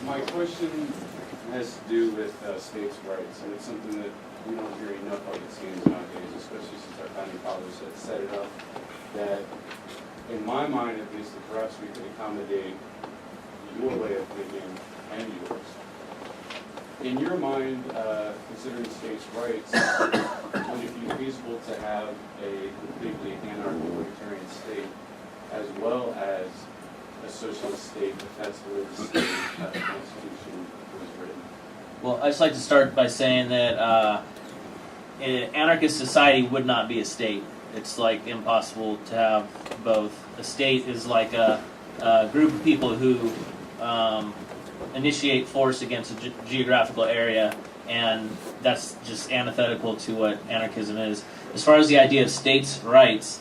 My question has to do with states' rights, and it's something that we don't hear enough of, it seems, nowadays, especially since our founding fathers had set it up, that, in my mind at least, that perhaps we could accommodate your way of thinking and yours. In your mind, considering states' rights, would it be feasible to have a completely anarcho-libertarian state as well as a socialist state if that's the way the state constitution was written? Well, I'd just like to start by saying that an anarchist society would not be a state. It's like impossible to have both. A state is like a group of people who initiate force against a geographical area, and that's just antithetical to what anarchism is. As far as the idea of states' rights,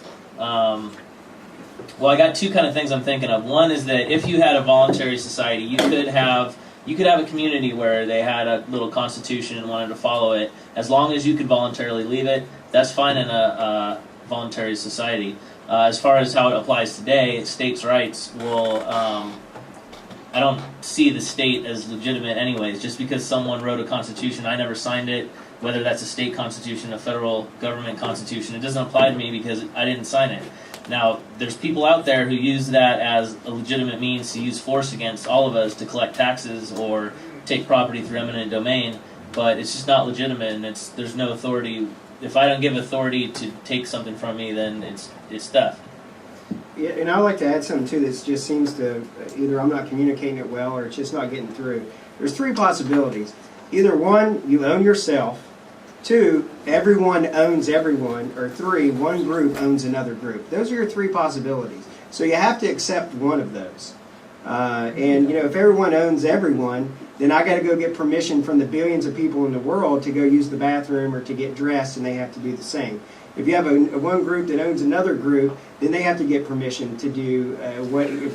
well, I got two kind of things I'm thinking of. One is that if you had a voluntary society, you could have a community where they had a little constitution and wanted to follow it. As long as you could voluntarily leave it, that's fine in a voluntary society. As far as how it applies today, states' rights will... I don't see the state as legitimate anyways. Just because someone wrote a constitution, I never signed it, whether that's a state constitution, a federal government constitution, it doesn't apply to me because I didn't sign it. Now, there's people out there who use that as a legitimate means to use force against all of us to collect taxes or take property through eminent domain, but it's just not legitimate, and there's no authority. If I don't give authority to take something from me, then it's theft. Yeah, and I'd like to add something too that just seems to, either I'm not communicating it well or it's just not getting through. There's three possibilities. Either one, you own yourself. Two, everyone owns everyone. Or three, one group owns another group. Those are your three possibilities. So you have to accept one of those. And you know, if everyone owns everyone, then I got to go get permission from the billions of people in the world to go use the bathroom or to get dressed, and they have to do the same. If you have a one group that owns another group, then they have to get permission to do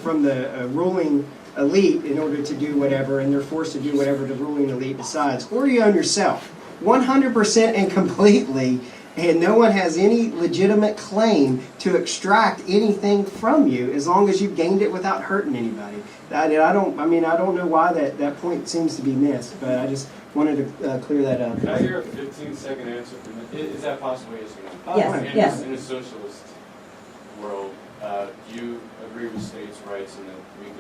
from the ruling elite in order to do whatever, and they're forced to do whatever the ruling elite decides. Or you own yourself, 100% and completely, and no one has any legitimate claim to extract anything from you as long as you've gained it without hurting anybody. I don't know why that point seems to be missed, but I just wanted to clear that up. Can I hear a 15-second answer from you? Is that possible? Yes or no? Yes, yes. In a socialist world, do you agree with states' rights and that we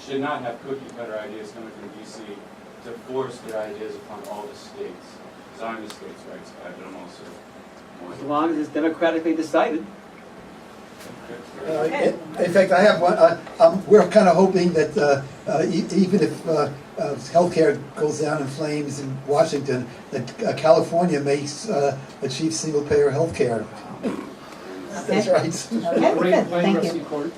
should not have cookie-cutter ideas coming from D.C. to force their ideas upon all the states? Because I'm a states' rights guy, but I'm also more... As long as it's democratically decided. In fact, I have one. We're kind of hoping that even if healthcare goes down in flames in Washington, that California may achieve single-payer healthcare. That's right. Okay, good. Thank you.